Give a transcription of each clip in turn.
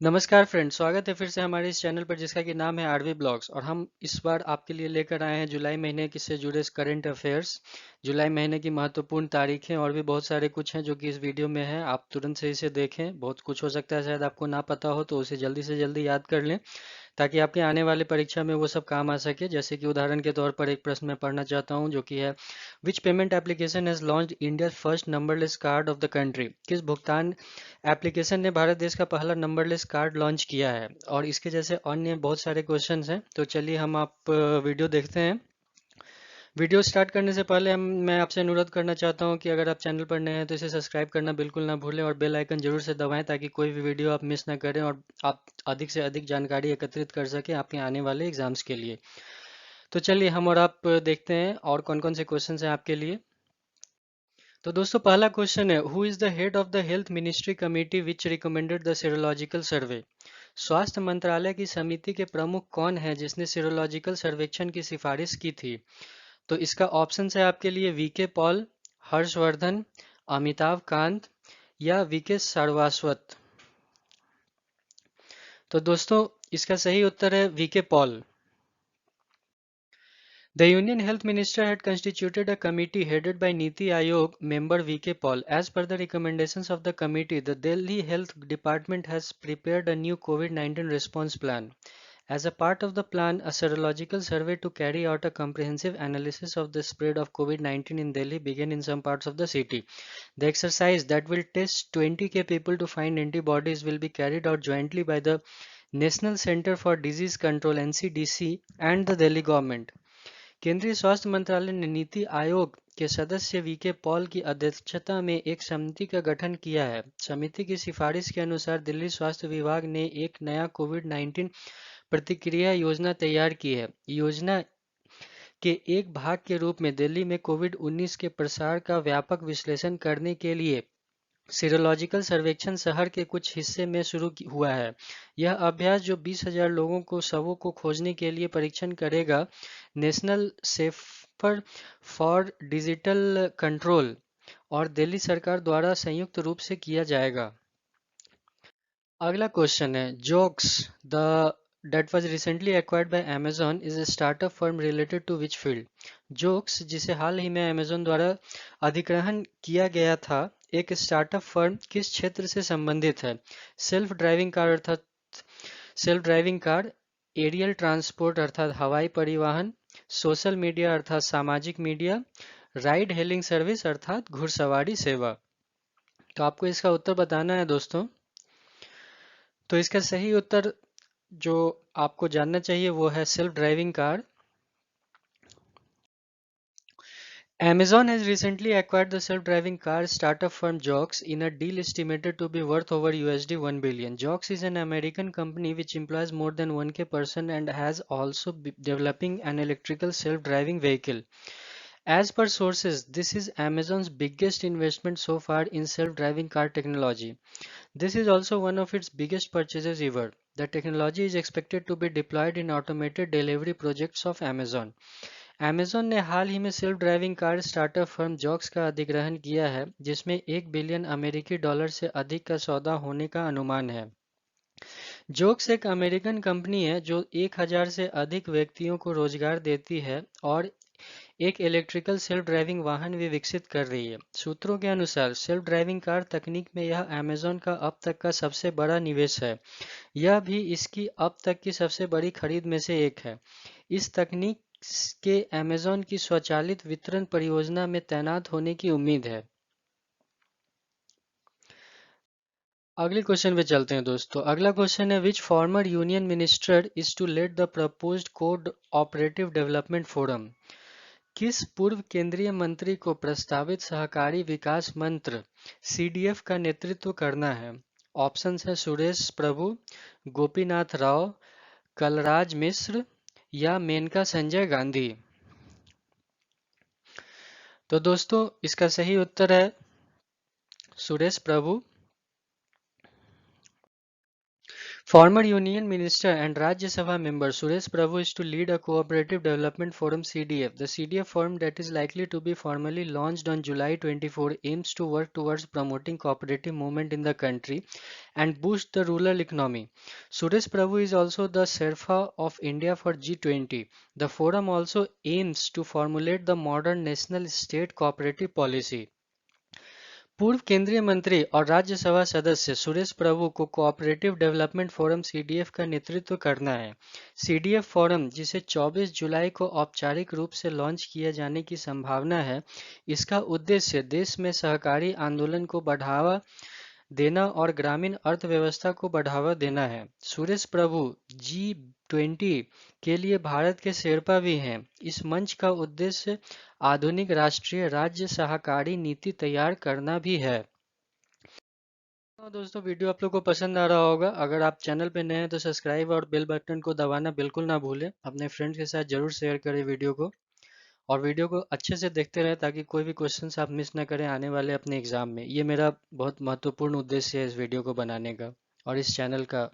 नमस्कार फ्रेंड्स, स्वागत है फिर से हमारे इस चैनल पर जिसका कि नाम है आरवी ब्लॉग्स। और हम इस बार आपके लिए लेकर आए हैं जुलाई महीने की से जुड़े करंट अफेयर्स, जुलाई महीने की महत्वपूर्ण तारीखें और भी बहुत सारे कुछ हैं जो कि इस वीडियो में है। आप तुरंत से इसे देखें, बहुत कुछ हो सकता है शायद आपको ना पता हो, तो उसे जल्दी से जल्दी याद कर लें ताकि आपके आने वाले परीक्षा में वो सब काम आ सके। जैसे कि उदाहरण के तौर पर एक प्रश्न मैं पढ़ना चाहता हूँ जो कि है, विच payment application has launched India first numberless card of the country. किस भुगतान एप्लीकेशन ने भारत देश का पहला नंबरलेस कार्ड लॉन्च किया है। और इसके जैसे अन्य बहुत सारे क्वेश्चंस हैं, तो चलिए हम आप वीडियो देखते हैं। वीडियो स्टार्ट करने से पहले मैं आपसे अनुरोध करना चाहता हूं कि अगर आप चैनल पर नए हैं तो इसे सब्सक्राइब करना बिल्कुल ना भूलें और बेल आइकन जरूर से दबाएं ताकि कोई भी वीडियो आप मिस ना करें और आप अधिक से अधिक जानकारी एकत्रित कर सकें आपके आने वाले एग्जाम्स के लिए। तो चलिए हम और आप देखते हैं और कौन कौन से क्वेश्चन हैं आपके लिए। तो दोस्तों पहला क्वेश्चन है, who is the head of the health ministry committee which recommended the serological survey. स्वास्थ्य मंत्रालय की समिति के प्रमुख कौन है जिसने सीरोलॉजिकल सर्वेक्षण की सिफारिश की थी। तो इसका ऑप्शन है आपके लिए वीके पॉल, हर्षवर्धन, अमिताभ कांत या वीके श्रीवास्तव। तो दोस्तों इसका सही उत्तर है VK Paul. The Union Health Minister had constituted a committee headed by Niti Aayog member VK Paul. As per the recommendations of the committee, the Delhi Health Department has prepared a new COVID-19 response plan. As a part of the plan, a serological survey to carry out a comprehensive analysis of the spread of COVID-19 in Delhi began in some parts of the city. The exercise that will test 20k people to find antibodies will be carried out jointly by the National Center for Disease Control (NCDC) and the Delhi government. केंद्रीय स्वास्थ्य मंत्रालय ने नीति आयोग के सदस्य VK Paul की अध्यक्षता में एक समिति का गठन किया है। समिति की सिफारिश के अनुसार दिल्ली स्वास्थ्य विभाग ने एक नया कोविड-19 प्रतिक्रिया योजना तैयार की है। योजना के एक भाग के रूप में दिल्ली में कोविड-19 के प्रसार का व्यापक विश्लेषण करने के लिए सीरोलॉजिकल सर्वेक्षण शहर के कुछ हिस्से में शुरू हुआ है। यह अभ्यास जो 20,000 लोगों को शवों को खोजने के लिए परीक्षण करेगा, national centre for digital control और दिल्ली सरकार द्वारा संयुक्त रूप से किया जाएगा। अगला क्वेश्चन है, jokes the that was recently acquired by Amazon is a startup firm related to which field? Jokes जिसे हाल ही में Amazon द्वारा अधिग्रहण किया गया था, एक स्टार्टअप फर्म किस क्षेत्र से संबंधित है। सेल्फ ड्राइविंग कार अर्थात self driving car, aerial transport अर्थात हवाई परिवहन, सोशल मीडिया अर्थात सामाजिक मीडिया, राइड हेलिंग सर्विस अर्थात घुड़सवारी सेवा। तो आपको इसका उत्तर बताना है दोस्तों। तो इसका सही उत्तर जो आपको जानना चाहिए वो है self driving car. Amazon has recently acquired the self-driving car startup firm Joox in a deal estimated to be worth over USD 1 billion. Joox is an American company which employs more than 1k person and has also developing an electrical self-driving vehicle. As per sources, this is Amazon's biggest investment so far in self-driving car technology. This is also one of its biggest purchases ever. The technology is expected to be deployed in automated delivery projects of Amazon. Amazon ने हाल ही में self driving car startup firm Zoox का अधिग्रहण किया है जिसमें 1 billion अमेरिकी डॉलर से अधिक का सौदा होने का अनुमान है। जॉक्स एक अमेरिकन कंपनी है जो 1,000 से अधिक व्यक्तियों को रोजगार देती है और एक इलेक्ट्रिकल सेल्फ ड्राइविंग वाहन भी विकसित कर रही है। सूत्रों के अनुसार सेल्फ ड्राइविंग कार तकनीक में यह अमेजॉन का अब तक का सबसे बड़ा निवेश है। यह भी इसकी अब तक की सबसे बड़ी खरीद में से एक है। इस तकनीक के अमेजॉन की स्वचालित वितरण परियोजना में तैनात होने की उम्मीद है। अगले क्वेश्चन पे चलते हैं दोस्तों। अगला क्वेश्चन है, which former union minister is to led the proposed cooperative development forum. किस पूर्व केंद्रीय मंत्री को प्रस्तावित सहकारी विकास मंत्र CDF का नेतृत्व करना है। ऑप्शंस है सुरेश प्रभु, गोपीनाथ राव, कलराज मिश्र या मेनका संजय गांधी। तो दोस्तों इसका सही उत्तर है सुरेश प्रभु। Former Union Minister and Rajya Sabha member Suresh Prabhu is to lead a Cooperative Development Forum (CDF). The CDF forum that is likely to be formally launched on July 24 aims to work towards promoting cooperative movement in the country and boost the rural economy. Suresh Prabhu is also the Sherpa of India for G20. The forum also aims to formulate the modern national state cooperative policy. पूर्व केंद्रीय मंत्री और राज्यसभा सदस्य सुरेश प्रभु को cooperative development forum CDF का नेतृत्व करना है। सीडीएफ फोरम, जिसे 24 जुलाई को औपचारिक रूप से लॉन्च किए जाने की संभावना है, इसका उद्देश्य देश में सहकारी आंदोलन को बढ़ावा देना और ग्रामीण अर्थव्यवस्था को बढ़ावा देना है। सुरेश प्रभु G20 के लिए भारत के शेरपा भी हैं। इस मंच का उद्देश्य आधुनिक राष्ट्रीय राज्य सहकारी नीति तैयार करना भी है। तो दोस्तों, वीडियो आप लोग को पसंद आ रहा होगा। अगर आप चैनल पे नए हैं तो सब्सक्राइब और बेल बटन को दबाना बिल्कुल ना भूलें। अपने फ्रेंड्स के साथ जरूर शेयर करें वीडियो को, और वीडियो को अच्छे से देखते रहें ताकि कोई भी क्वेश्चंस आप मिस ना करें आने वाले अपने एग्जाम में। ये मेरा बहुत महत्वपूर्ण उद्देश्य है इस वीडियो को बनाने का और इस चैनल का।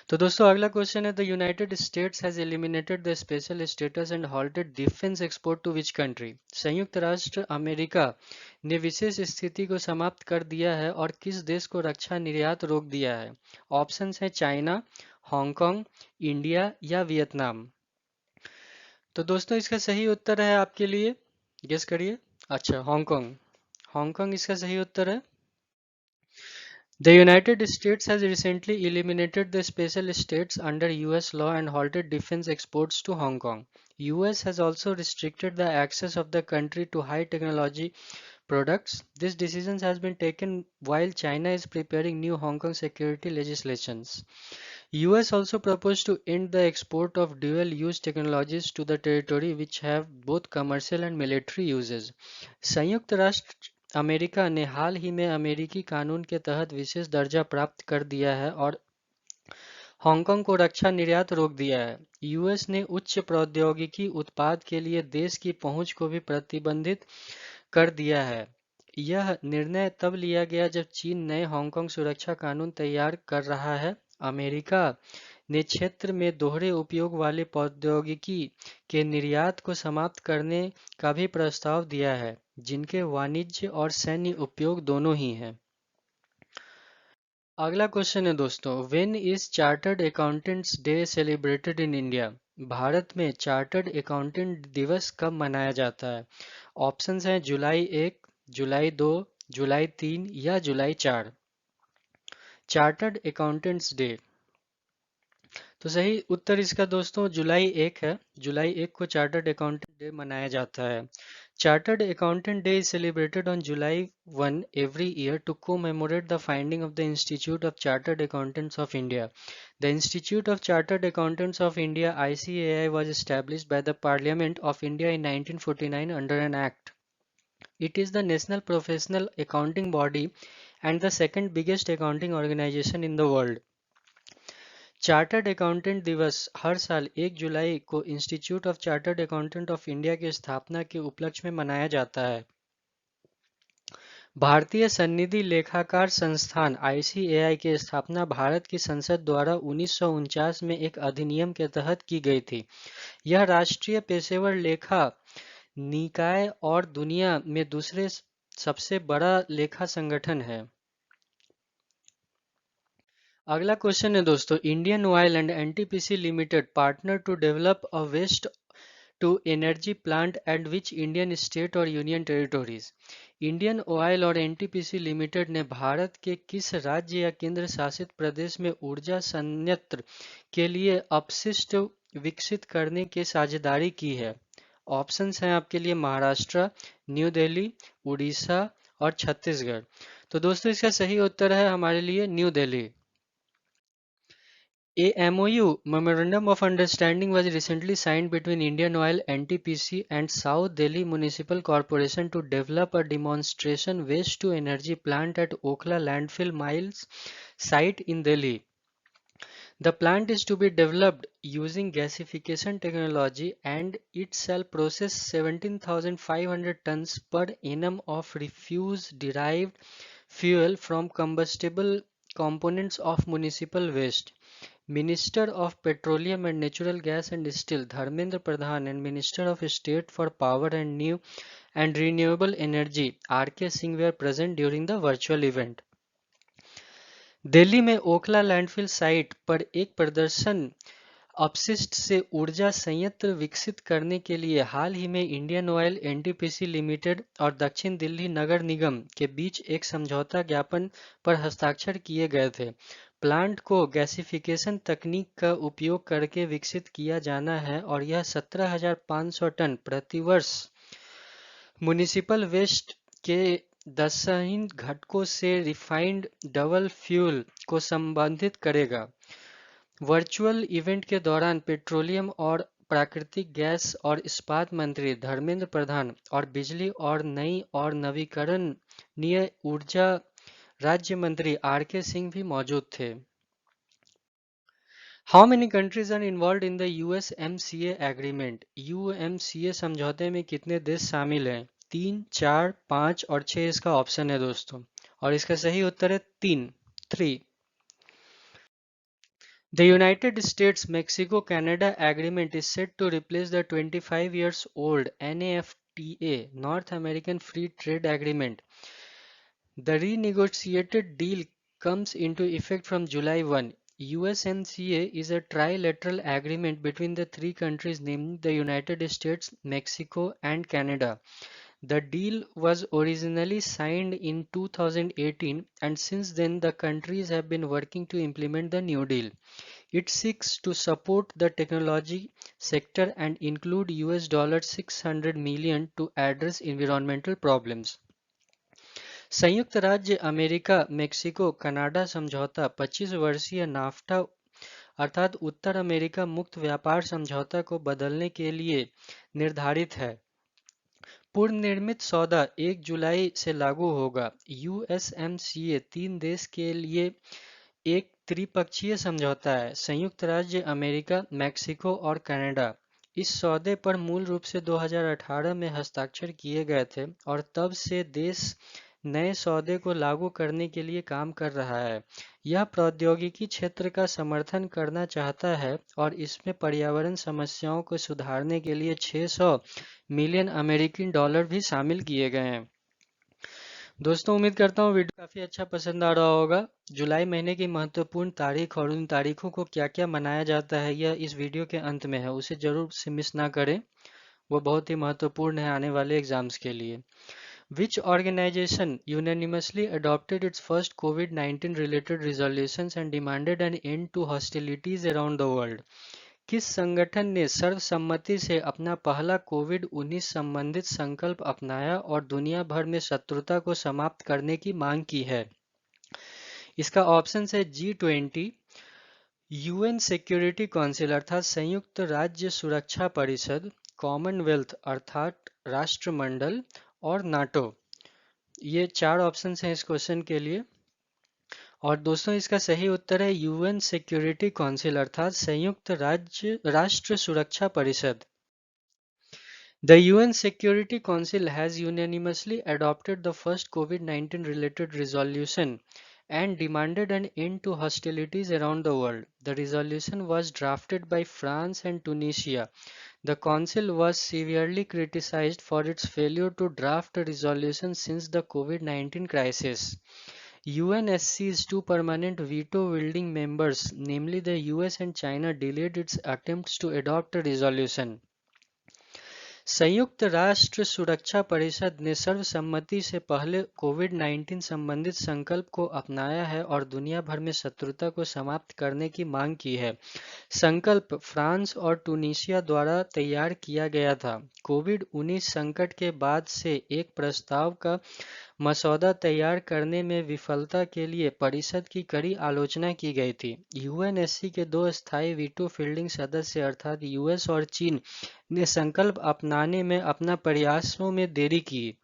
तो दोस्तों, अगला क्वेश्चन है, the United States has eliminated the special status and halted defence export to which country? संयुक्त राष्ट्र अमेरिका ने विशेष स्थिति को समाप्त कर दिया है और किस देश को रक्षा निर्यात रोक दिया है? ऑप्शंस हैं चाइना, हांगकांग, इंडिया या वियतनाम। तो दोस्तों, इसका सही उत्तर है आपके लिए, गेस करिए। अच्छा, हांगकांग। हांगकांग इसका सही उत्तर है। The United States has recently eliminated the special states under US law and halted defense exports to Hong Kong. US has also restricted the access of the country to high technology products. This decision has been taken while China is preparing new Hong Kong security legislations. US also proposed to end the export of dual-use technologies to the territory which have both commercial and military uses. संयुक्त राष्ट्र America ने हाल ही में अमेरिकी कानून के तहत विशेष दर्जा प्राप्त कर दिया है और हांगकांग को रक्षा निर्यात रोक दिया है। यूएस ने उच्च प्रौद्योगिकी उत्पाद के लिए देश की पहुंच को भी प्रतिबंधित कर दिया है। यह निर्णय तब लिया गया जब चीन नए हांगकांग सुरक्षा कानून तैयार कर रहा है। अमेरिका ने क्षेत्र में दोहरे उपयोग वाले प्रौद्योगिकी के निर्यात को समाप्त करने का भी प्रस्ताव दिया है, जिनके वाणिज्य और सैन्य उपयोग दोनों ही हैं। अगला क्वेश्चन है दोस्तों, when is chartered accountants day celebrated in India? Bharat में चार्टर्ड अकाउंटेंट दिवस कब मनाया जाता है? ऑप्शंस हैं जुलाई 1, जुलाई 2, जुलाई 3 या जुलाई 4। चार्टर्ड अकाउंटेंट्स डे, तो सही उत्तर इसका दोस्तों जुलाई 1 है। जुलाई 1 को चार्टर्ड अकाउंटेंट डे मनाया जाता है। Chartered accountant day is celebrated on July 1 every year to commemorate the founding of the Institute of Chartered Accountants of India. The Institute of Chartered Accountants of India (ICAI) was established by the Parliament of India in 1949 under an act. It is the national professional accounting body and the second biggest accounting organization in the world. Chartered accountant दिवस हर साल 1 जुलाई को institute of chartered accountant of India की स्थापना के उपलक्ष्य में मनाया जाता है। भारतीय सन्निधि लेखाकार संस्थान (आईसीएआई) की स्थापना भारत की संसद द्वारा 1949 में एक अधिनियम के तहत की गई थी। यह राष्ट्रीय पेशेवर लेखा निकाय और दुनिया में दूसरे सबसे बड़ा लेखा संगठन है। अगला क्वेश्चन है दोस्तों, Indian Oil and NTPC limited partner to develop a waste to energy plant at which Indian state और यूनियन टेरिटोरीज? इंडियन ऑयल और एनटीपीसी लिमिटेड ने भारत के किस राज्य या केंद्र शासित प्रदेश में ऊर्जा संयंत्र के लिए अपशिष्ट विकसित करने की साझेदारी की है? ऑप्शंस हैं आपके लिए महाराष्ट्र, न्यू दिल्ली, उड़ीसा और छत्तीसगढ़। तो दोस्तों, इसका सही उत्तर है हमारे लिए new Delhi. A MOU (Memorandum of Understanding) was recently signed between Indian Oil, NTPC, and South Delhi Municipal Corporation to develop a demonstration waste-to-energy plant at Okhla Landfill Miles site in Delhi. The plant is to be developed using gasification technology and it shall process 17,500 tons per annum of refuse-derived fuel from combustible components of municipal waste. Minister of Petroleum and Natural Gas and Steel Dharmendra Pradhan and Minister of State for Power and New and Renewable Energy R.K. Singh were present during the virtual event. Delhi में Okhla landfill site पर एक प्रदर्शन अपशिष्ट से ऊर्जा संयंत्र विकसित करने के लिए हाल ही में इंडियन ऑयल एनटीपीसी लिमिटेड और दक्षिण दिल्ली नगर निगम के बीच एक समझौता ज्ञापन पर हस्ताक्षर किए गए थे। प्लांट को गैसिफिकेशन तकनीक का उपयोग करके विकसित किया जाना है और यह 17,500 टन प्रतिवर्ष म्युनिसिपल वेस्ट के दशहीन घटकों से रिफाइंड डबल फ्यूल को संबंधित करेगा। वर्चुअल इवेंट के दौरान पेट्रोलियम और प्राकृतिक गैस और इस्पात मंत्री धर्मेंद्र प्रधान और बिजली और नई और नवीकरणीय ऊर्जा राज्य मंत्री आर.के. सिंह भी मौजूद थे। How many countries are involved in the USMCA agreement? UMCA समझौते में कितने देश शामिल हैं? 3, 4, 5 और 6 इसका ऑप्शन है दोस्तों, और इसका सही उत्तर है 3। The United States-Mexico Canada Agreement is set to replace the 25 years old NAFTA North American Free Trade Agreement. The renegotiated deal comes into effect from July 1. USMCA is a trilateral agreement between the three countries, namely the United States, Mexico, and Canada. The deal was originally signed in 2018, and since then the countries have been working to implement the new deal. It seeks to support the technology sector and include $600 million to address environmental problems. संयुक्त राज्य America Mexico Canada समझौता 25 वर्षीय NAFTA अर्थात उत्तर America मुक्त व्यापार समझौता को बदलने के लिए निर्धारित है। पूर्व निर्मित सौदा 1 जुलाई से लागू होगा। यूएसएमसीए 3 देश के लिए एक त्रिपक्षीय समझौता है, संयुक्त राज्य अमेरिका, मैक्सिको और कनाडा। इस सौदे पर मूल रूप से 2018 में हस्ताक्षर किए गए थे और तब से देश नए सौदे को लागू करने के लिए काम कर रहा है। यह प्रौद्योगिकी क्षेत्र का समर्थन करना चाहता है और इसमें पर्यावरण समस्याओं को सुधारने के लिए 600 मिलियन अमेरिकी डॉलर भी शामिल किए गए हैं। दोस्तों उम्मीद करता हूँ वीडियो काफ़ी अच्छा पसंद आ रहा होगा। जुलाई महीने की महत्वपूर्ण तारीख और उन तारीखों को क्या क्या मनाया जाता है यह इस वीडियो के अंत में है, उसे जरूर से मिस ना करें, वो बहुत ही महत्वपूर्ण है आने वाले एग्जाम्स के लिए। Which organization unanimously adopted its first COVID-19 related resolutions and demanded an end to hostilities around the world? किस संगठन ने सर्वसम्मति से अपना पहला कोविड-19 संबंधित संकल्प अपनाया और दुनिया भर में शत्रुता को समाप्त करने की मांग की है? इसका ऑप्शन है G20, यूएन सिक्योरिटी काउंसिल अर्थात संयुक्त राज्य सुरक्षा परिषद, कॉमनवेल्थ अर्थात राष्ट्रमंडल और नाटो। ये 4 ऑप्शन हैं इस क्वेश्चन के लिए। और दोस्तों इसका सही उत्तर है यूएन सिक्योरिटी काउंसिल अर्थात संयुक्त राष्ट्र सुरक्षा परिषद। The UN Security Council has unanimously adopted the first COVID-19 related resolution and demanded an end to hostilities around the world. The resolution was drafted by France and Tunisia. The Council was severely criticized for its failure to draft a resolution since the COVID-19 crisis. UNSC's 2 permanent veto-wielding members, namely the US and China, delayed its attempts to adopt a resolution. संयुक्त राष्ट्र सुरक्षा परिषद ने सर्वसम्मति से पहले कोविड-19 संबंधित संकल्प को अपनाया है और दुनिया भर में शत्रुता को समाप्त करने की मांग की है। संकल्प फ्रांस और टूनीशिया द्वारा तैयार किया गया था। कोविड-19 संकट के बाद से एक प्रस्ताव का मसौदा तैयार करने में विफलता के लिए परिषद की कड़ी आलोचना की गई थी। यूएनएससी के 2 स्थायी वीटो फील्डिंग सदस्य अर्थात यूएस और चीन ने संकल्प अपनाने में अपना प्रयासों में देरी की।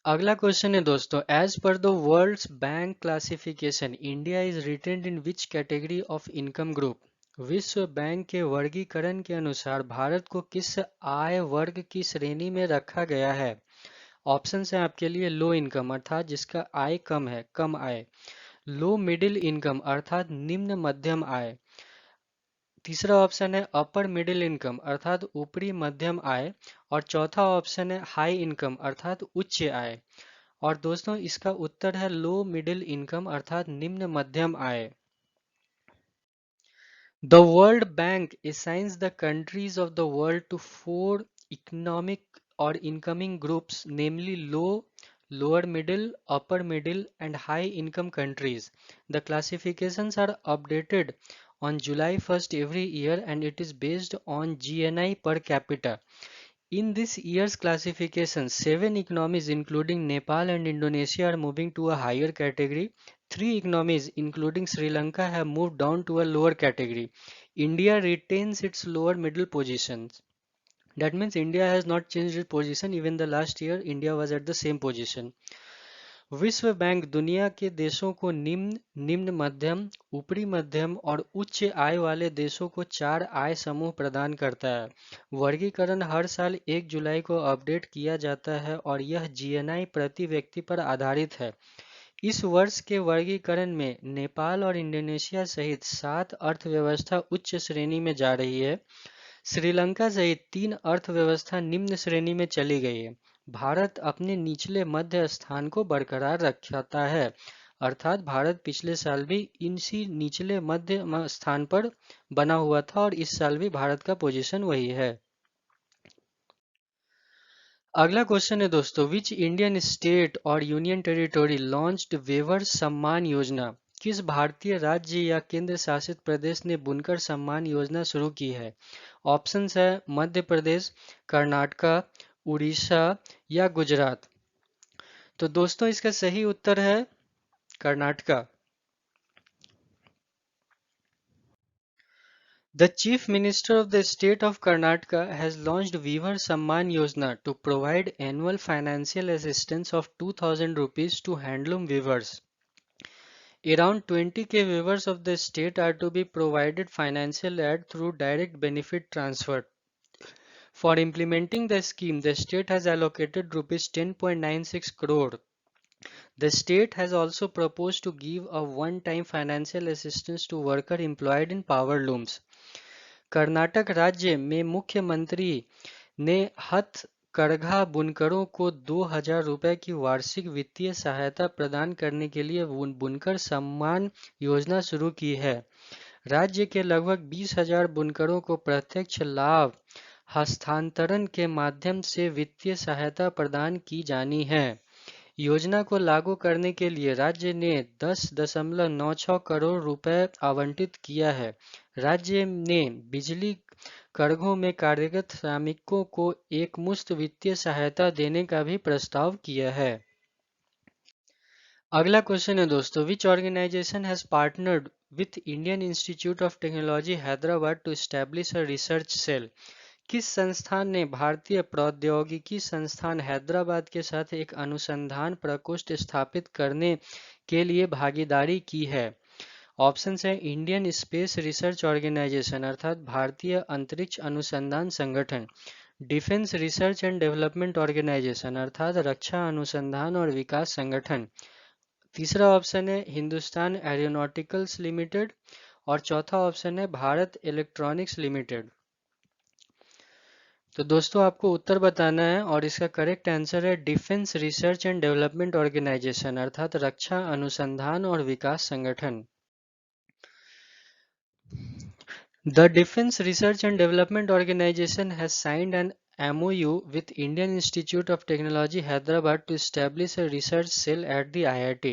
अगला क्वेश्चन है दोस्तों, as per the world's bank classification India is retained in which category of income group? विश्व बैंक के वर्गीकरण के अनुसार भारत को किस आय वर्ग की श्रेणी में रखा गया है? ऑप्शन है आपके लिए लो इनकम अर्थात जिसका आय कम है, कम आय। लो मिडिल इनकम अर्थात निम्न मध्यम आय। तीसरा ऑप्शन है अपर मिडिल इनकम अर्थात ऊपरी मध्यम आय। और चौथा ऑप्शन है हाई इनकम अर्थात उच्च आय। और दोस्तों इसका उत्तर है लो मिडिल इनकम अर्थात निम्न मध्यम आय। The World Bank assigns the countries of the world to four economic or incoming groups, namely low, lower middle, upper middle, and high income countries. The classifications are updated on July 1st every year and it is based on GNI per capita. In this year's classification, 7 economies including Nepal and Indonesia are moving to a higher category. 3 economies including Sri Lanka have moved down to a lower category. India retains its lower middle positions. That means India has not changed its position. Even the last year, India was at the same position. विश्व bank दुनिया के देशों को निम्न, निम्न मध्यम, ऊपरी मध्यम और उच्च आय वाले देशों को 4 आय समूह प्रदान करता है। वर्गीकरण हर साल 1 जुलाई को अपडेट किया जाता है और यह जीएनआई प्रति व्यक्ति पर आधारित है। इस वर्ष के वर्गीकरण में नेपाल और इंडोनेशिया सहित 7 अर्थव्यवस्था उच्च श्रेणी में जा रही है। श्रीलंका सहित 3 अर्थव्यवस्था निम्न श्रेणी में चली गई है। भारत अपने निचले मध्य स्थान को बरकरार रखता है, अर्थात भारत पिछले साल भी इसी निचले मध्य स्थान पर बना हुआ था और इस साल भी भारत का पोजीशन वही है। अगला क्वेश्चन है दोस्तों, विच इंडियन स्टेट और union territory launched waiver Samman Yojana? किस भारतीय राज्य या केंद्र शासित प्रदेश ने बुनकर सम्मान योजना शुरू की है? ऑप्शंस है मध्य प्रदेश, कर्नाटका, उड़ीसा या गुजरात। तो दोस्तों इसका सही उत्तर है Karnataka. The Chief Minister of the State of Karnataka has launched Weaver Samman Yojana to provide annual financial assistance of 2000 rupees to handloom weavers. Around 20k weavers of the state are to be provided financial aid through direct benefit transfer. For implementing the scheme, the state has allocated rupees 10.96 crore. The state has also proposed to give a one-time financial assistance to workers employed in power looms. Karnataka राज्य में मुख्यमंत्री ने हथकरघा बुनकरों को 2000 रुपए की वार्षिक वित्तीय सहायता प्रदान करने के लिए बुनकर सम्मान योजना शुरू की है। राज्य के लगभग 20,000 बुनकरों को प्रत्यक्ष लाभ हस्तांतरण के माध्यम से वित्तीय सहायता प्रदान की जानी है। योजना को लागू करने के लिए राज्य ने 10.96 करोड़ रुपए आवंटित किया है। राज्य ने बिजली करघों में कार्यरत श्रमिकों को एकमुश्त वित्तीय सहायता देने का भी प्रस्ताव किया है। अगला क्वेश्चन है दोस्तों, which organisation has partnered with Indian Institute of Technology Hyderabad to establish a research cell? किस संस्थान ने भारतीय प्रौद्योगिकी संस्थान हैदराबाद के साथ एक अनुसंधान प्रकोष्ठ स्थापित करने के लिए भागीदारी की है? ऑप्शन है इंडियन स्पेस रिसर्च ऑर्गेनाइजेशन अर्थात भारतीय अंतरिक्ष अनुसंधान संगठन, defence research and development organisation अर्थात रक्षा अनुसंधान और विकास संगठन। तीसरा ऑप्शन है हिंदुस्तान एरोनॉटिकल्स लिमिटेड और चौथा ऑप्शन है भारत इलेक्ट्रॉनिक्स लिमिटेड। तो दोस्तों आपको उत्तर बताना है और इसका करेक्ट आंसर है defence research and development organisation अर्थात रक्षा अनुसंधान और विकास संगठन। The Defense Research and Development Organization has signed an MOU with Indian Institute of Technology Hyderabad to establish a research cell at the IIT.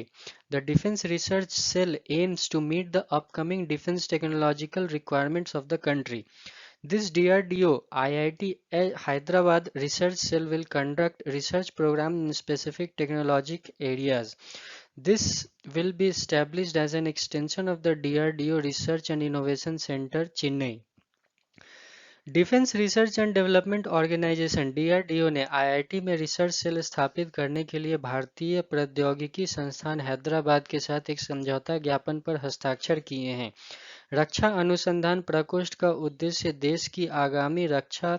The Defense Research Cell aims to meet the upcoming defense technological requirements of the country. This DRDO IIT Hyderabad Research Cell will conduct research programs in specific technological areas. This will be established as an extension of the DRDO Research and Innovation Center, Chennai. Defence research and development organisation DRDO ने IIT में research cell स्थापित करने के लिए भारतीय प्रौद्योगिकी संस्थान हैदराबाद के साथ एक समझौता ज्ञापन पर हस्ताक्षर किए हैं। रक्षा अनुसंधान प्रकोष्ठ का उद्देश्य देश की आगामी रक्षा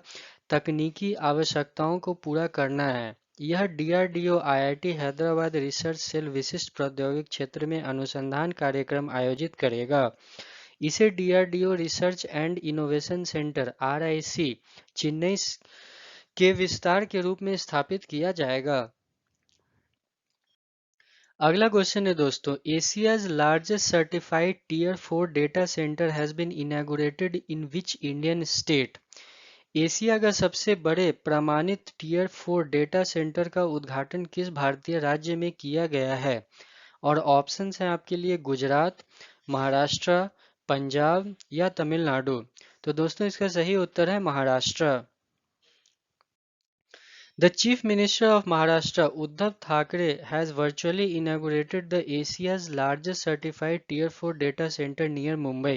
तकनीकी आवश्यकताओं को पूरा करना है। यह DRDO IIT Hyderabad research cell विशिष्ट प्रौद्योगिक क्षेत्र में अनुसंधान कार्यक्रम आयोजित करेगा। इसे DRDO research and innovation centre RIC Chennai के विस्तार के रूप में स्थापित किया जाएगा। अगला क्वेश्चन है दोस्तों, Asia's largest certified tier 4 data centre has been inaugurated in which Indian state. Asia का सबसे बड़े प्रमाणित टीयर 4 डेटा सेंटर का उद्घाटन किस भारतीय राज्य में किया गया है? और ऑप्शंस हैं आपके लिए गुजरात, महाराष्ट्र, पंजाब या तमिलनाडु। तो दोस्तों इसका सही उत्तर है Maharashtra. The Chief Minister of Maharashtra, Uddhav Thackeray, has virtually inaugurated the Asia's largest certified Tier 4 data center near Mumbai.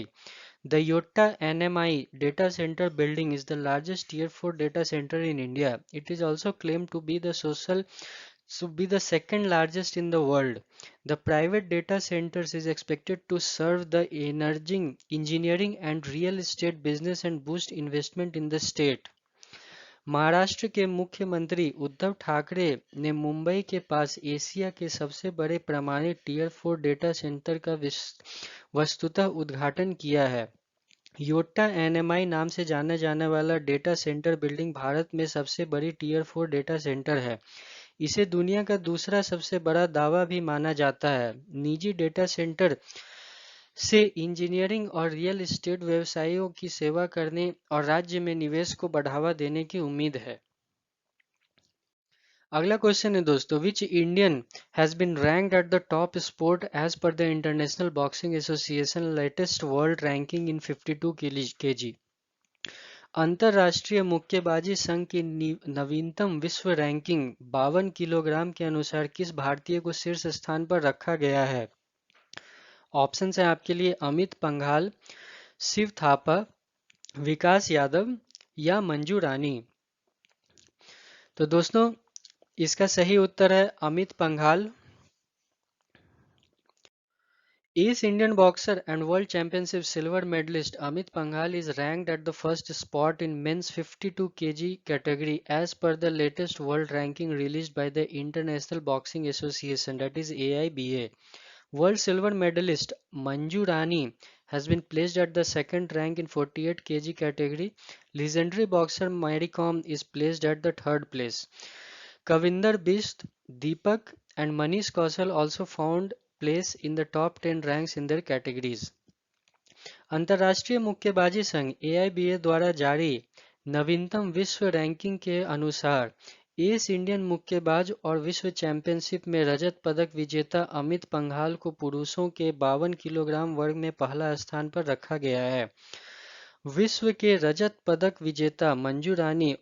The Yotta NMI data center building is the largest Tier 4 data center in India. It is also claimed to be the second largest in the world. The private data centers is expected to serve the emerging engineering and real estate business and boost investment in the state. Maharashtra के मुख्यमंत्री उद्धव ठाकरे ने मुंबई के पास Asia के सबसे बड़े प्रमाणित tier 4 data centre का वस्तुतः उद्घाटन किया है। योटा एनएमआई नाम से जाना जाने वाला डेटा सेंटर बिल्डिंग भारत में सबसे बड़ी टीयर 4 डेटा सेंटर है। इसे दुनिया का दूसरा सबसे बड़ा दावा भी माना जाता है। निजी डेटा सेंटर से इंजीनियरिंग और रियल एस्टेट व्यवसायों की सेवा करने और राज्य में निवेश को बढ़ावा देने की उम्मीद है। अगला क्वेश्चन है दोस्तों, which Indian has been ranked at the top spot as per the international boxing association latest world ranking in 52 kg। अंतरराष्ट्रीय मुक्केबाजी संघ की नवीनतम विश्व रैंकिंग 52 किलोग्राम के अनुसार किस भारतीय को शीर्ष स्थान पर रखा गया है? ऑप्शंस है आपके लिए अमित पंघाल, शिव थापा, विकास यादव या मंजू रानी। तो दोस्तों इसका सही उत्तर है Amit Panghal. East Indian boxer and World Championship silver medalist Amit Panghal is ranked at the first spot in men's 52 kg category as per the latest world ranking released by the International Boxing Association, that is AIBA. World silver medalist Manju Rani has been placed at the second rank in 48 kg category. Legendary boxer Mary Kom is placed at the third place. Kavinder Bisht, Deepak and Manish Kaushal also found place in the top 10 ranks in their categories. अंतर्राष्ट्रीय मुक्केबाजी संघ AIBA द्वारा जारी नवीनतम विश्व ranking के अनुसार S Indian मुक्केबाज और विश्व चैंपियनशिप में रजत पदक विजेता अमित पंघाल को पुरुषों के 52 किलोग्राम वर्ग में पहला स्थान पर रखा गया है। विश्व के रजत पदक विजेता मंजू रानी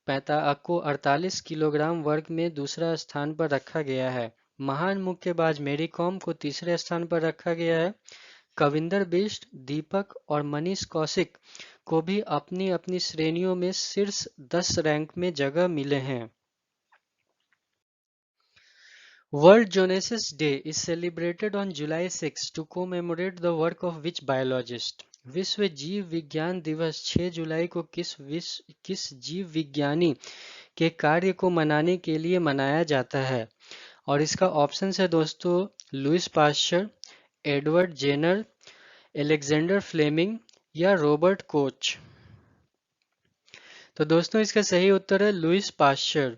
को 48 किलोग्राम वर्ग में दूसरा स्थान पर रखा गया है। महान मुक्केबाज मेरी कॉम को तीसरे स्थान पर रखा गया है। कविंदर बिष्ट, दीपक और मनीष कौशिक को भी अपनी अपनी श्रेणियों में शीर्ष 10 रैंक में जगह मिले हैं। World Zoonosis Day is celebrated on July 6 to commemorate the work of which biologist? विश्व जीव विज्ञान दिवस 6 जुलाई को किस जीव विज्ञानी के कार्य को मनाने के लिए मनाया जाता है? और इसका ऑप्शन है दोस्तों Louis Pasteur, Edward Jenner, Alexander Fleming या रॉबर्ट कोच। तो दोस्तों इसका सही उत्तर है Louis Pasteur.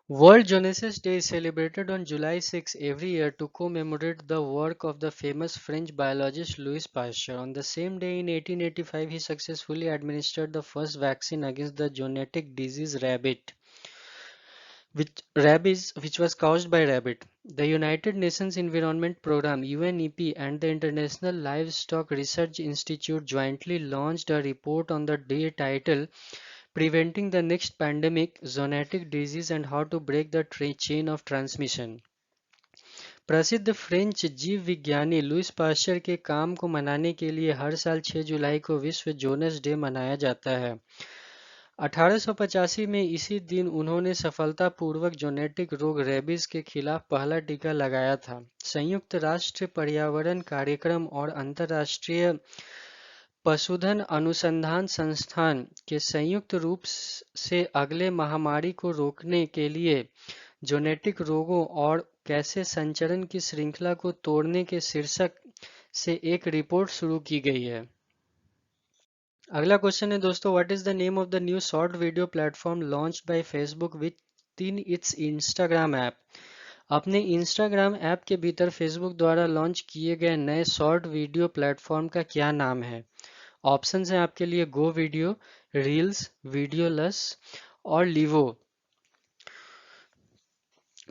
World Zoonosis Day is celebrated on July 6 every year to commemorate the work of the famous French biologist Louis Pasteur. On the same day in 1885, he successfully administered the first vaccine against the zoonotic disease rabies, which was caused by rabbit. The United Nations Environment Programme (UNEP) and the International Livestock Research Institute jointly launched a report on the day titled Preventing the Next Pandemic, Zoonotic Disease and How to Break the Chain of Transmission. प्रसिद्ध French जीव विज्ञानी Louis Pasteur के काम को मनाने के लिए हर साल 6 जुलाई को विश्व जोनस डे मनाया जाता है। 1885 में इसी दिन उन्होंने सफलतापूर्वक जोनेटिक रोग रेबीज के खिलाफ पहला टीका लगाया था। संयुक्त राष्ट्र पर्यावरण कार्यक्रम और अंतर्राष्ट्रीय पशुधन अनुसंधान संस्थान के संयुक्त रूप से अगले महामारी को रोकने के लिए जेनेटिक रोगों और कैसे संचरण की श्रृंखला को तोड़ने के शीर्षक से एक रिपोर्ट शुरू की गई है। अगला क्वेश्चन है दोस्तों, what is the name of the new short video platform launched by Facebook with in its Instagram app. अपने इंस्टाग्राम ऐप के भीतर फेसबुक द्वारा लॉन्च किए गए नए शॉर्ट वीडियो प्लेटफॉर्म का क्या नाम है? ऑप्शंस हैं आपके लिए गो वीडियो, रील्स, वीडियोलस और लिवो।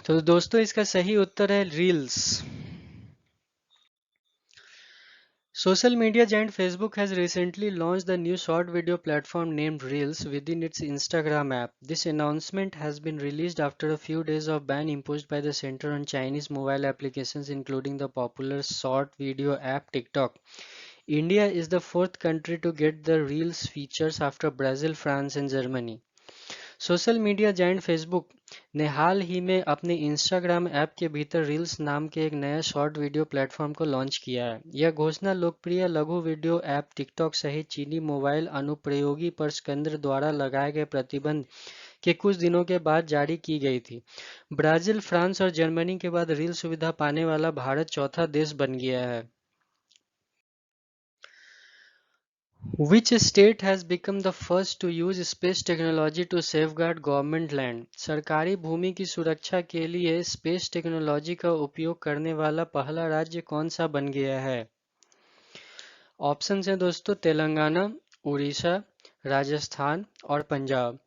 तो दोस्तों इसका सही उत्तर है reels. Social media giant Facebook has recently launched the new short video platform named Reels within its Instagram app. This announcement has been released after a few days of ban imposed by the center on Chinese mobile applications, including the popular short video app TikTok. India is the fourth country to get the Reels features after Brazil, France, and Germany. Social media giant Facebook ने हाल ही में अपने Instagram app के भीतर reels नाम के एक नया शॉर्ट वीडियो प्लेटफॉर्म को लॉन्च किया है। यह घोषणा लोकप्रिय लघु वीडियो ऐप टिकटॉक सहित चीनी मोबाइल अनुप्रयोगी पर केंद्र द्वारा लगाए गए प्रतिबंध के कुछ दिनों के बाद जारी की गई थी। ब्राजील, फ्रांस और जर्मनी के बाद रील सुविधा पाने वाला भारत चौथा देश बन गया है। Which state has become the first to use space technology to safeguard government land? सरकारी भूमि की सुरक्षा के लिए स्पेस टेक्नोलॉजी का उपयोग करने वाला पहला राज्य कौन सा बन गया है? ऑप्शंस हैं दोस्तों तेलंगाना, उड़ीसा, राजस्थान और पंजाब।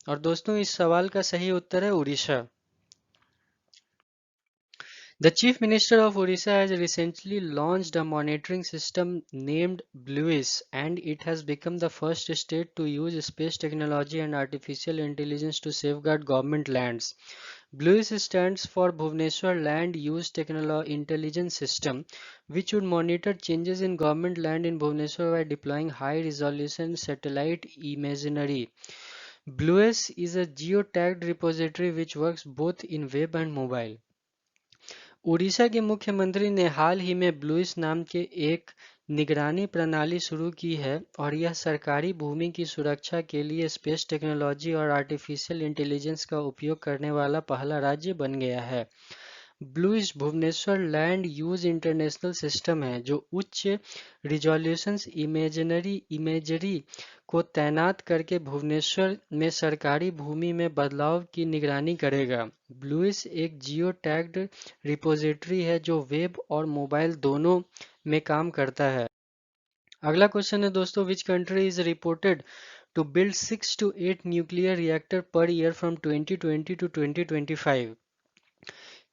और दोस्तों इस सवाल का सही उत्तर है Orissa. The Chief Minister of Orissa has recently launched a monitoring system named BLUIS, and it has become the first state to use space technology and artificial intelligence to safeguard government lands. BLUIS stands for Bhubaneswar Land Use Intelligence System, which would monitor changes in government land in Bhubaneswar by deploying high-resolution satellite imagery. BLUIS is a geotagged repository which works both in web and mobile. Orissa के मुख्यमंत्री ने हाल ही में bluish नाम के एक निगरानी प्रणाली शुरू की है और यह सरकारी भूमि की सुरक्षा के लिए स्पेस टेक्नोलॉजी और आर्टिफिशियल इंटेलिजेंस का उपयोग करने वाला पहला राज्य बन गया है। BLUIS Bhubaneswar land use international system है जो उच्च रिजोल्यूशन इमेजरी को तैनात करके भुवनेश्वर में सरकारी भूमि में बदलाव की निगरानी करेगा। ब्लूइस एक जियो टैग्ड रिपोजिटरी है जो वेब और मोबाइल दोनों में काम करता है। अगला क्वेश्चन है दोस्तों, which country is reported to build 6 to 8 nuclear reactor per year from 2020 to 2025?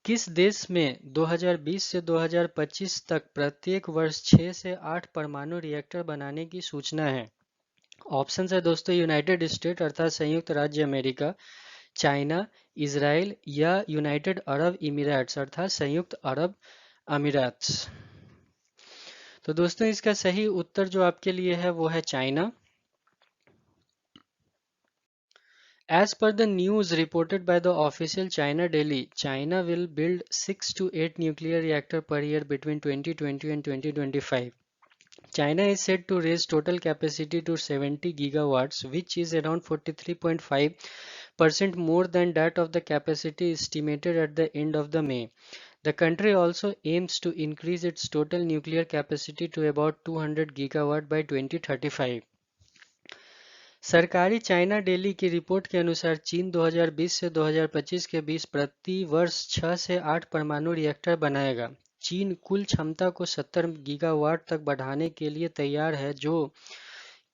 किस देश में 2020 से 2025 तक प्रत्येक वर्ष 6 से 8 परमाणु रिएक्टर बनाने की सूचना है? ऑप्शन है दोस्तों यूनाइटेड स्टेट अर्थात संयुक्त राज्य अमेरिका, चाइना, इजराइल या यूनाइटेड अरब इमिरेट्स अर्थात संयुक्त अरब अमीरात्स। तो दोस्तों इसका सही उत्तर जो आपके लिए है वो है China. As per the news reported by the official China Daily, China will build 6 to 8 nuclear reactors per year between 2020 and 2025. China is said to raise total capacity to 70 gigawatts, which is around 43.5% more than that of the capacity estimated at the end of the May. The country also aims to increase its total nuclear capacity to about 200 gigawatt by 2035. सरकारी China daily की report के अनुसार चीन 2020 से 2025 के बीच प्रति वर्ष 6 से 8 परमाणु रिएक्टर बनाएगा। चीन कुल क्षमता को 70 गीगावाट तक बढ़ाने के लिए तैयार है जो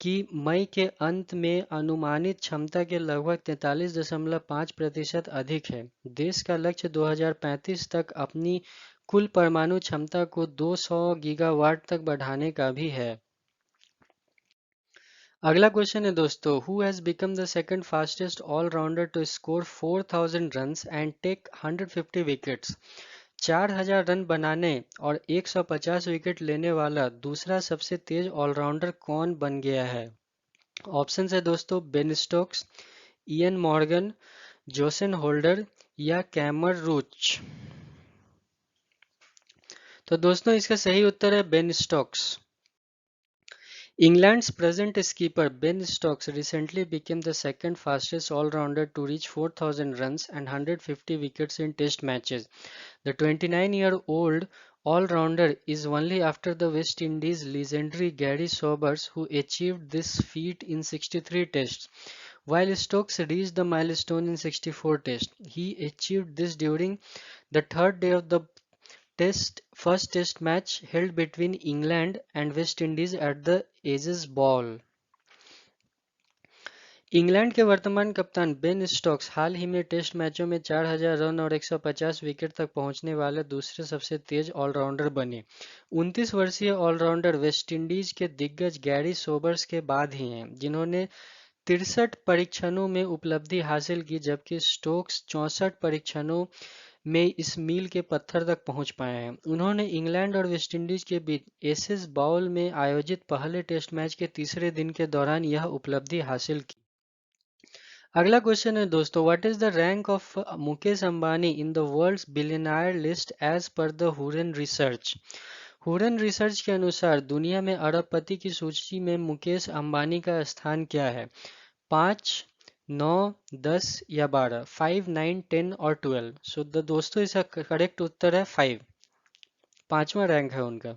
कि मई के अंत में अनुमानित क्षमता के लगभग 43.5% अधिक है। देश का लक्ष्य 2035 तक अपनी कुल परमाणु क्षमता को 200 गीगावाट तक बढ़ाने का भी है। अगला क्वेश्चन है दोस्तों, who has become the second fastest allrounder to score 4000 runs and take 150 wickets? 4000 run बनाने और 150 विकेट लेने वाला दूसरा सबसे तेज ऑलराउंडर कौन बन गया है? ऑप्शन है दोस्तों Ben Stokes, Ian Morgan, Jason holder या कैमर रूच। तो दोस्तों इसका सही उत्तर है Ben Stokes. England's present skipper Ben Stokes recently became the second fastest all-rounder to reach 4,000 runs and 150 wickets in Test matches. The 29-year-old all-rounder is only after the West Indies legendary Gary Sobers, who achieved this feat in 63 Tests. While Stokes reached the milestone in 64 Tests, he achieved this during the third day of the first Test match held between England and West Indies at the Ages Bowl. England के वर्तमान कप्तान Ben Stokes हाल ही में test मैचों में 4,000 run और 150 wicket तक पहुंचने वाले दूसरे सबसे तेज ऑलराउंडर बने। 29 वर्षीय ऑलराउंडर वेस्टइंडीज के दिग्गज गैरी सोबर्स के बाद ही हैं, जिन्होंने 63 परीक्षणों में उपलब्धि हासिल की, जबकि स्टोक्स 64 परीक्षणों में इस मील के पत्थर तक पहुंच पाए हैं। उन्होंने इंग्लैंड और वेस्टइंडीज के बीच एसेस बाउल में आयोजित पहले टेस्ट मैच के तीसरे दिन के दौरान यह उपलब्धि हासिल की। अगला क्वेश्चन है दोस्तों, what is the rank of Mukesh Ambani in the world's billionaire list as per the Hurun research. Hurun research के अनुसार दुनिया में अरबपति की सूची में मुकेश अंबानी का स्थान क्या है? 5, 9, 10 या 12? 5, 9, 10 और 12? सो दोस्तों इसका करेक्ट उत्तर है 5। पांचवा रैंक है उनका।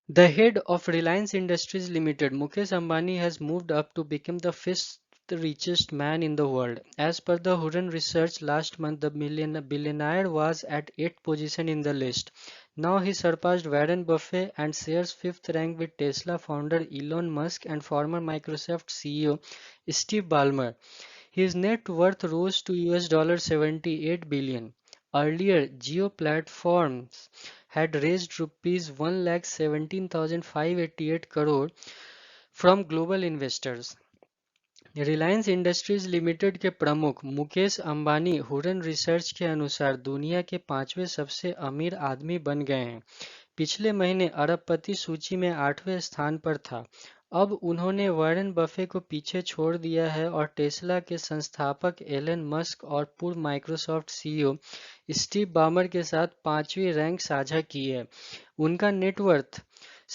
The head of Reliance Industries Limited, Mukesh Ambani, has moved up to become the fifth richest man in the world. As per the Hurun research last month, the billionaire was at 8th position in the list. Now he surpassed Warren Buffett and shares fifth rank with Tesla founder Elon Musk and former Microsoft CEO Steve Ballmer. His net worth rose to $78 billion. Earlier, Jio Platforms had raised rupees 1,17,588 crore from global investors. Reliance industries limited के प्रमुख Mukesh Ambani Huron research के अनुसार दुनिया के पांचवें सबसे अमीर आदमी बन गए हैं। पिछले महीने अरबपति सूची में 8वें स्थान पर था। अब उन्होंने वॉरेन बफे को पीछे छोड़ दिया है और टेस्ला के संस्थापक एलन मस्क और पूर्व माइक्रोसॉफ्ट सीईओ स्टीव बामर के साथ पांचवी रैंक साझा की है। उनका नेटवर्थ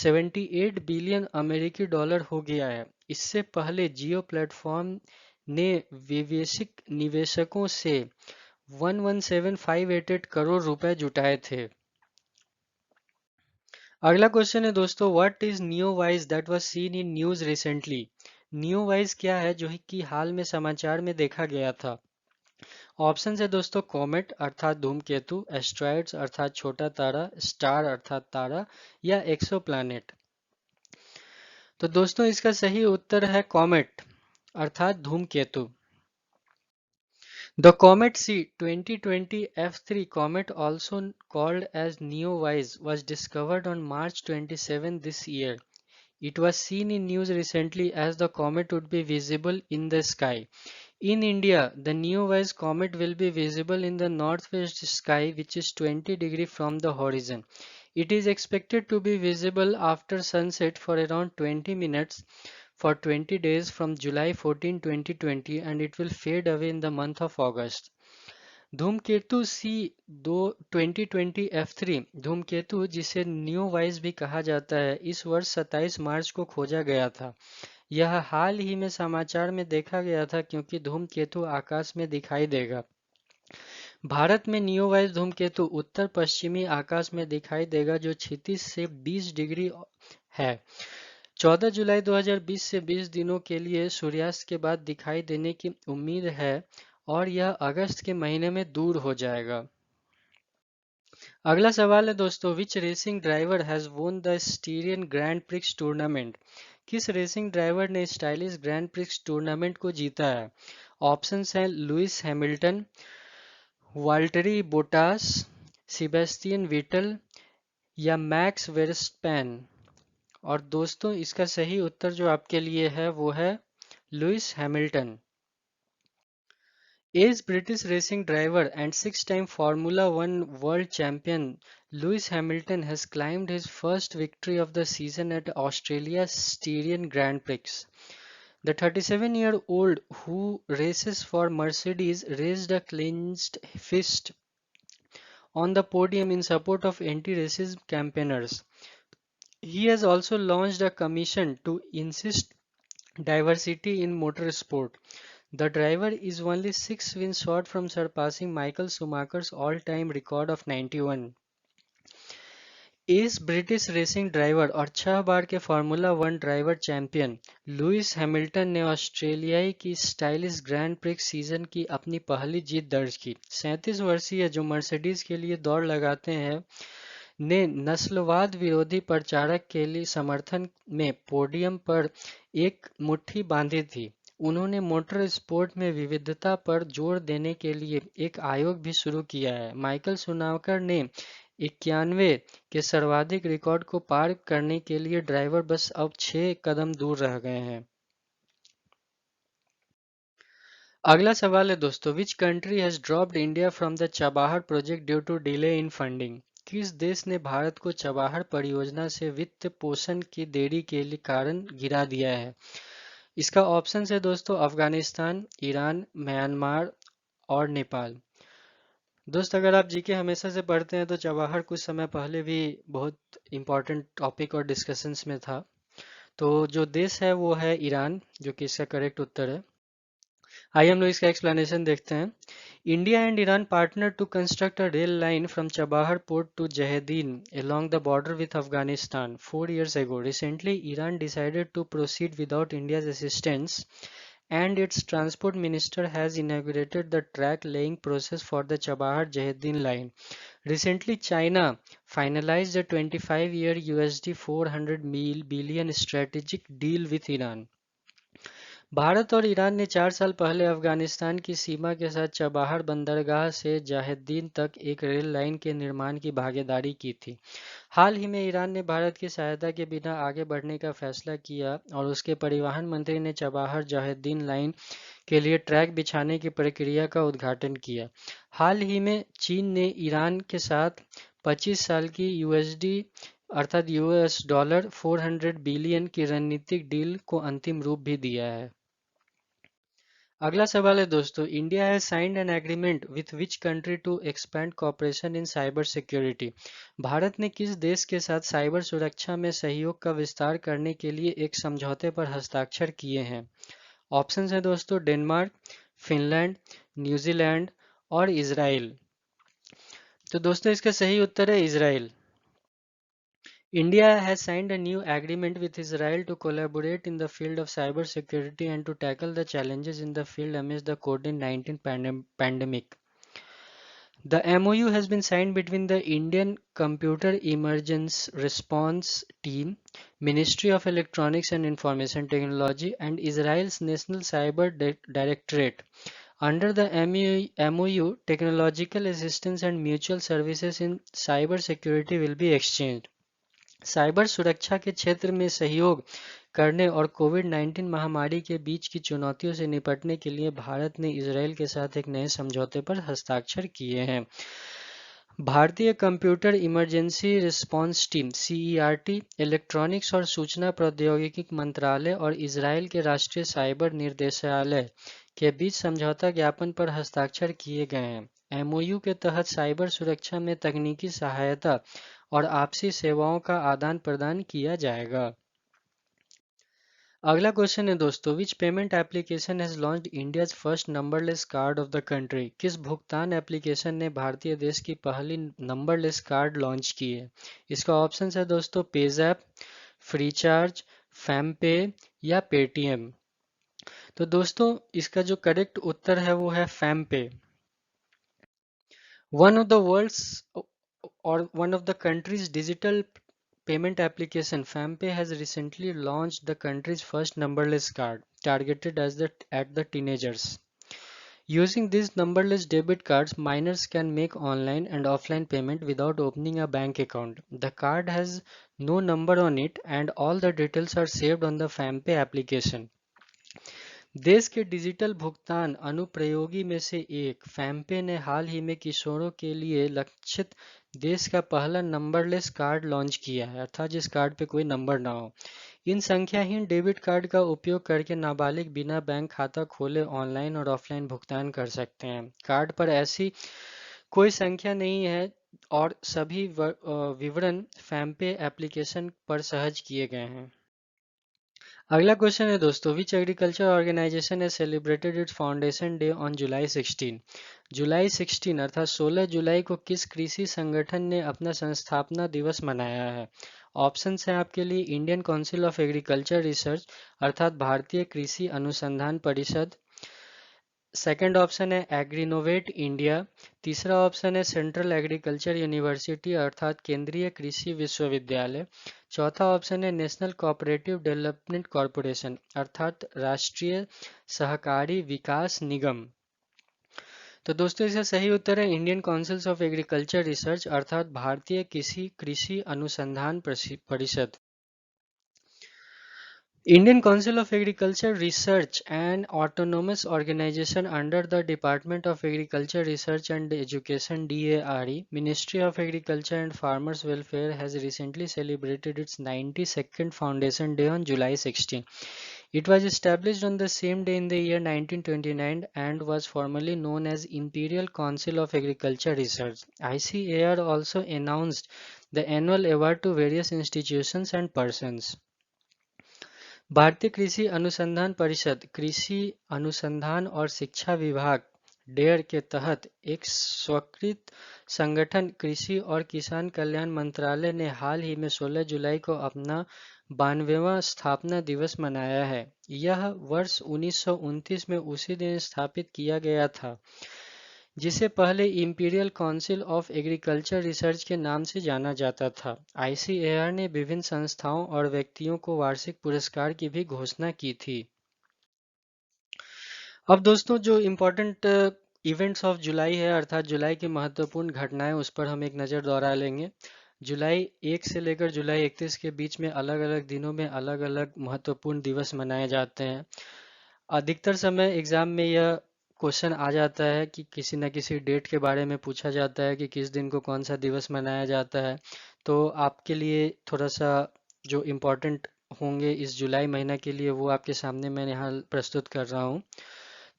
78 बिलियन अमेरिकी डॉलर हो गया है। इससे पहले जियो प्लेटफॉर्म ने विदेशी निवेशकों से 117,588 करोड़ रुपए जुटाए थे। अगला क्वेश्चन है दोस्तों, what is new wise that was seen in news recently. New wise क्या है जो कि हाल में समाचार में देखा गया था? ऑप्शन है दोस्तों, कॉमेट अर्थात धूमकेतु, एस्ट्रॉइड्स अर्थात छोटा तारा, स्टार अर्थात तारा या एक्सोप्लैनेट। तो दोस्तों इसका सही उत्तर है कॉमेट अर्थात धूमकेतु। The Comet C 2020 F3 comet, also called as Neowise, was discovered on March 27 this year. It was seen in news recently as the comet would be visible in the sky. In India, the Neowise comet will be visible in the northwest sky, which is 20 degrees from the horizon. It is expected to be visible after sunset for around 20 minutes for 20 days from July 14, 2020, and it will fade away in the month of August. धूमकेतु सी 2020 F3 धूमकेतु, जिसे new wise भी कहा जाता है, इस वर्ष 27 मार्च को खोजा गया था। यह हाल ही में समाचार में देखा गया था क्योंकि धूमकेतु आकाश में दिखाई देगा। भारत में नियोवाइज धूमकेतु उत्तर पश्चिमी आकाश में दिखाई देगा जो क्षितिज से 20 डिग्री है। 14 जुलाई 2020 से 20 दिनों के लिए सूर्यास्त के बाद दिखाई देने की उम्मीद है और यह अगस्त के महीने में दूर हो जाएगा। अगला सवाल है दोस्तों, which racing driver has won the Styrian Grand Prix tournament. किस रेसिंग ड्राइवर ने स्टाइलिश ग्रैंड प्रिक्स टूर्नामेंट को जीता है? ऑप्शंस हैं Lewis Hamilton, Valtteri Bottas, Sebastian Vettel या मैक्स वेरस्टैपेन। और दोस्तों इसका सही उत्तर जो आपके लिए है वो है Lewis Hamilton. As British racing driver and six-time Formula One world champion, Lewis Hamilton has claimed his first victory of the season at Australia's Styrian Grand Prix. The 37-year-old who races for Mercedes raised a clenched fist on the podium in support of anti-racism campaigners. He has also launched a commission to insist diversity in motorsport. The driver is only 6 wins short from surpassing Michael Schumacher's all-time record of 91। S British racing driver और 6 बार के formula one driver champion Lewis Hamilton ने ऑस्ट्रेलियाई की stylish Grand prix season की अपनी पहली जीत दर्ज की। 37 वर्षीय जो मर्सिडीज के लिए दौड़ लगाते हैं ने नस्लवाद विरोधी प्रचारक के लिए समर्थन में पोडियम पर एक मुट्ठी बांधी थी। उन्होंने मोटर स्पोर्ट में विविधता पर जोर देने के लिए एक आयोग भी शुरू किया है। माइकल शूमाकर ने 91 के सर्वाधिक रिकॉर्ड को पार करने के लिए ड्राइवर बस अब 6 कदम दूर रह गए हैं। अगला सवाल है दोस्तों, which country has dropped India from the Chabahar project due to delay in funding? किस देश ने भारत को चबाहर परियोजना से वित्त पोषण की देरी के लिए कारण गिरा दिया है? इसका ऑप्शन है दोस्तों अफगानिस्तान, ईरान, म्यांमार और नेपाल। दोस्त अगर आप जीके हमेशा से पढ़ते हैं तो चबाहर कुछ समय पहले भी बहुत इम्पोर्टेंट टॉपिक और डिस्कशंस में था। तो जो देश है वो है ईरान, जो कि इसका करेक्ट उत्तर है। आइए हम लोग इसका एक्सप्लेनेशन देखते हैं। India and Iran partner to construct a rail line from Chabahar port to Zahedan along the border with Afghanistan 4 years ago. Recently, Iran decided to proceed without India's assistance, and its transport minister has inaugurated the track laying process for the Chabahar-Jahidin line. Recently, China finalized a 25-year USD 400 billion strategic deal with Iran. Bharat और Iran ने 4 साल पहले अफगानिस्तान की सीमा के साथ चबाहर बंदरगाह से जाहिदीन तक एक रेल लाइन के निर्माण की भागीदारी की थी। हाल ही में ईरान ने भारत की सहायता के बिना आगे बढ़ने का फैसला किया और उसके परिवहन मंत्री ने चबाहर जाहिदीन लाइन के लिए ट्रैक बिछाने की प्रक्रिया का उद्घाटन किया। हाल ही में चीन ने ईरान के साथ 25 साल की यूएसडी अर्थात यूएस डॉलर 400 बिलियन की रणनीतिक डील को अंतिम रूप भी दिया है। अगला सवाल है दोस्तों, India has signed an agreement with which country to expand cooperation in cyber security? भारत ने किस देश के साथ साइबर सुरक्षा में सहयोग का विस्तार करने के लिए एक समझौते पर हस्ताक्षर किए हैं? ऑप्शंस हैं दोस्तों डेनमार्क, फिनलैंड, न्यूजीलैंड और इजराइल। तो दोस्तों इसका सही उत्तर है Israel. India has signed a new agreement with Israel to collaborate in the field of cybersecurity and to tackle the challenges in the field amidst the COVID-19 pandemic. The MOU has been signed between the Indian Computer Emergency Response Team, Ministry of Electronics and Information Technology, and Israel's National Cyber Directorate. Under the MOU, technological assistance and mutual services in cybersecurity will be exchanged. Cyber सुरक्षा के क्षेत्र में सहयोग करने और कोविड-19 महामारी के बीच की चुनौतियों से निपटने के लिए भारत ने इजरायल के साथ एक नए समझौते पर हस्ताक्षर किए हैं। भारतीय computer emergency response team CERT, electronics और सूचना प्रौद्योगिकी मंत्रालय और इजरायल के राष्ट्रीय साइबर निर्देशालय के बीच समझौता ज्ञापन पर हस्ताक्षर किए गए हैं। MOU के तहत साइबर सुरक्षा में तकनीकी सहायता और आपसी सेवाओं का आदान प्रदान किया जाएगा। अगला क्वेश्चन है दोस्तों, विच payment application has launched India's first numberless card of the country? किस भुगतान एप्लीकेशन ने भारतीय देश की पहली नंबरलेस कार्ड लॉन्च की है? इसका ऑप्शन है दोस्तों पेजैप, फ्रीचार्ज, फैमपे या पेटीएम। तो दोस्तों इसका जो करेक्ट उत्तर है वो है फैमपे। One of the world's or one of the country's digital payment application, FamPay, has recently launched the country's first numberless card targeted at the teenagers. Using these numberless debit cards, minors can make online and offline payment without opening a bank account. The card has no number on it and all the details are saved on the FamPay application. देश के digital भुगतान अनुप्रयोगी में से एक फैमपे ने हाल ही में किशोरों के लिए लक्षित देश का पहला नंबरलेस कार्ड लॉन्च किया है, अर्थात जिस कार्ड पे कोई नंबर ना हो। इन संख्याहीन डेबिट कार्ड का उपयोग करके नाबालिग बिना बैंक खाता खोले ऑनलाइन और ऑफलाइन भुगतान कर सकते हैं। कार्ड पर ऐसी कोई संख्या नहीं है और सभी विवरण फैम्पे एप्लीकेशन पर सहज किए गए हैं। अगला क्वेश्चन है दोस्तों, विच एग्रीकल्चर ऑर्गेनाइजेशन है celebrated it's foundation day on July 16। जुलाई 16 अर्थात 16 जुलाई को किस कृषि संगठन ने अपना संस्थापना दिवस मनाया है? ऑप्शंस हैं आपके लिए, Indian council of agriculture research अर्थात भारतीय कृषि अनुसंधान परिषद, सेकंड ऑप्शन है एग्रीनोवेट इंडिया, तीसरा ऑप्शन है सेंट्रल एग्रीकल्चर यूनिवर्सिटी अर्थात केंद्रीय कृषि विश्वविद्यालय, चौथा ऑप्शन है नेशनल कोऑपरेटिव डेवलपमेंट कॉरपोरेशन अर्थात राष्ट्रीय सहकारी विकास निगम। तो दोस्तों इसका सही उत्तर है Indian councils of agriculture research अर्थात भारतीय कृषि अनुसंधान परिषद। Indian Council of Agriculture Research, an autonomous organization under the Department of Agriculture Research and Education (DARE), Ministry of Agriculture and Farmers Welfare, has recently celebrated its 92nd Foundation Day on July 16. It was established on the same day in the year 1929 and was formerly known as Imperial Council of Agriculture Research. ICAR also announced the annual award to various institutions and persons. भारतीय कृषि अनुसंधान परिषद कृषि अनुसंधान और शिक्षा विभाग dare के तहत एक स्वीकृत संगठन कृषि और किसान कल्याण मंत्रालय ने हाल ही में 16 जुलाई को अपना 92वां स्थापना दिवस मनाया है। यह वर्ष 1929 में उसी दिन स्थापित किया गया था, जिसे पहले imperial council of agriculture research के नाम से जाना जाता था। आईसीएआर ने विभिन्न संस्थाओं और व्यक्तियों को वार्षिक पुरस्कार की भी घोषणा की थी। अब दोस्तों जो इम्पोर्टेंट इवेंट्स ऑफ जुलाई है अर्थात जुलाई की महत्वपूर्ण घटनाएं, उस पर हम एक नज़र दौड़ा लेंगे। जुलाई 1 से लेकर जुलाई 31 के बीच में अलग अलग दिनों में अलग अलग महत्वपूर्ण दिवस मनाए जाते हैं। अधिकतर समय एग्जाम में यह क्वेश्चन आ जाता है कि किसी न किसी डेट के बारे में पूछा जाता है कि किस दिन को कौन सा दिवस मनाया जाता है। तो आपके लिए थोड़ा सा जो इम्पोर्टेंट होंगे इस जुलाई महीना के लिए वो आपके सामने मैं यहाँ प्रस्तुत कर रहा हूँ।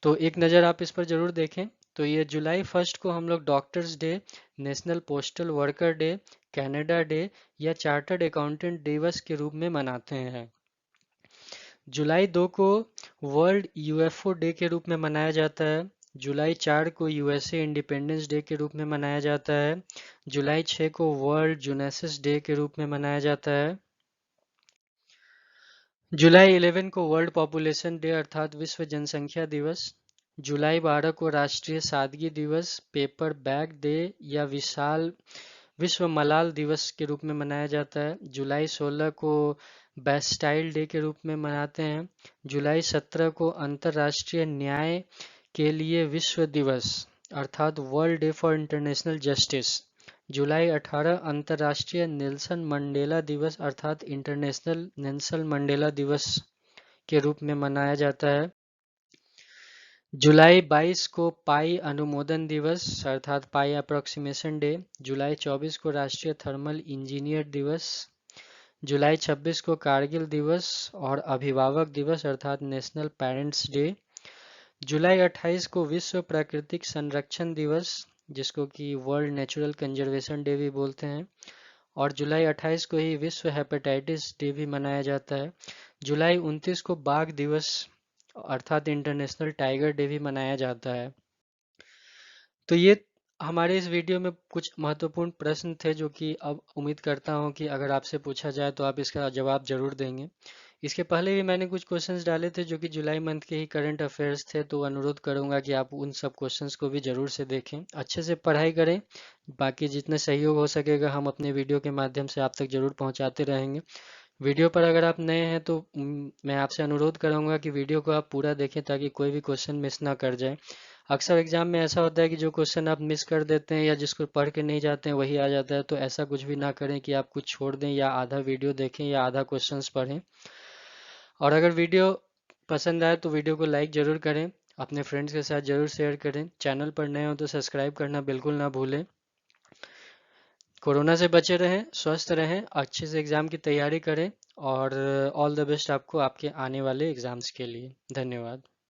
तो एक नज़र आप इस पर ज़रूर देखें। तो ये जुलाई 1 को हम लोग doctors day, national postal worker day, Canada day या चार्टर्ड अकाउंटेंट दिवस के रूप में मनाते हैं। जुलाई 2 को वर्ल्ड यूएफओ डे के रूप में मनाया जाता है। जुलाई 4 को यूएसए इंडिपेंडेंस डे के रूप में मनाया जाता है। जुलाई 6 को वर्ल्ड जुनेसिस डे के रूप में मनाया जाता है। जुलाई 11 को वर्ल्ड पॉपुलेशन डे अर्थात विश्व जनसंख्या दिवस। जुलाई 12 को राष्ट्रीय सादगी दिवस, पेपर बैग डे या विश्व मलाल दिवस के रूप में मनाया जाता है। जुलाई 16 को बैस्टाइल डे के रूप में मनाते हैं। जुलाई 17 को अंतर्राष्ट्रीय न्याय के लिए विश्व दिवस अर्थात world day for international justice. जुलाई 18 अंतर्राष्ट्रीय नेल्सन मंडेला दिवस अर्थात इंटरनेशनल नेल्सन मंडेला दिवस के रूप में मनाया जाता है। जुलाई 22 को पाई अनुमोदन दिवस अर्थात पाई अप्रोक्सीमेशन डे। जुलाई 24 को राष्ट्रीय थर्मल इंजीनियर दिवस। जुलाई 26 को कारगिल दिवस और अभिभावक दिवस अर्थात नेशनल पेरेंट्स डे। जुलाई 28 को विश्व प्राकृतिक संरक्षण दिवस, जिसको कि वर्ल्ड नेचुरल कंजर्वेशन डे भी बोलते हैं। और जुलाई 28 को ही विश्व हेपेटाइटिस डे भी मनाया जाता है। जुलाई 29 को बाघ दिवस अर्थात इंटरनेशनल टाइगर डे भी मनाया जाता है। तो ये हमारे इस वीडियो में कुछ महत्वपूर्ण प्रश्न थे जो कि अब उम्मीद करता हूँ कि अगर आपसे पूछा जाए तो आप इसका जवाब जरूर देंगे। इसके पहले भी मैंने कुछ क्वेश्चंस डाले थे जो कि जुलाई मंथ के ही करंट अफेयर्स थे, तो अनुरोध करूंगा कि आप उन सब क्वेश्चंस को भी जरूर से देखें, अच्छे से पढ़ाई करें। बाकी जितने सहयोग हो सकेगा हम अपने वीडियो के माध्यम से आप तक जरूर पहुंचाते रहेंगे। वीडियो पर अगर आप नए हैं तो मैं आपसे अनुरोध करूंगा कि वीडियो को आप पूरा देखें ताकि कोई भी क्वेश्चन मिस ना कर जाए। अक्सर एग्जाम में ऐसा होता है कि जो क्वेश्चन आप मिस कर देते हैं या जिसको पढ़ के नहीं जाते हैं वही आ जाता है, तो ऐसा कुछ भी ना करें कि आप कुछ छोड़ दें या आधा वीडियो देखें या आधा क्वेश्चंस पढ़ें। और अगर वीडियो पसंद आए तो वीडियो को लाइक ज़रूर करें, अपने फ्रेंड्स के साथ ज़रूर शेयर करें। चैनल पर नए हो तो सब्सक्राइब करना बिल्कुल ना भूलें। कोरोना से बचे रहें, स्वस्थ रहें, अच्छे से एग्ज़ाम की तैयारी करें और ऑल द बेस्ट आपको आपके आने वाले एग्ज़ाम्स के लिए। धन्यवाद।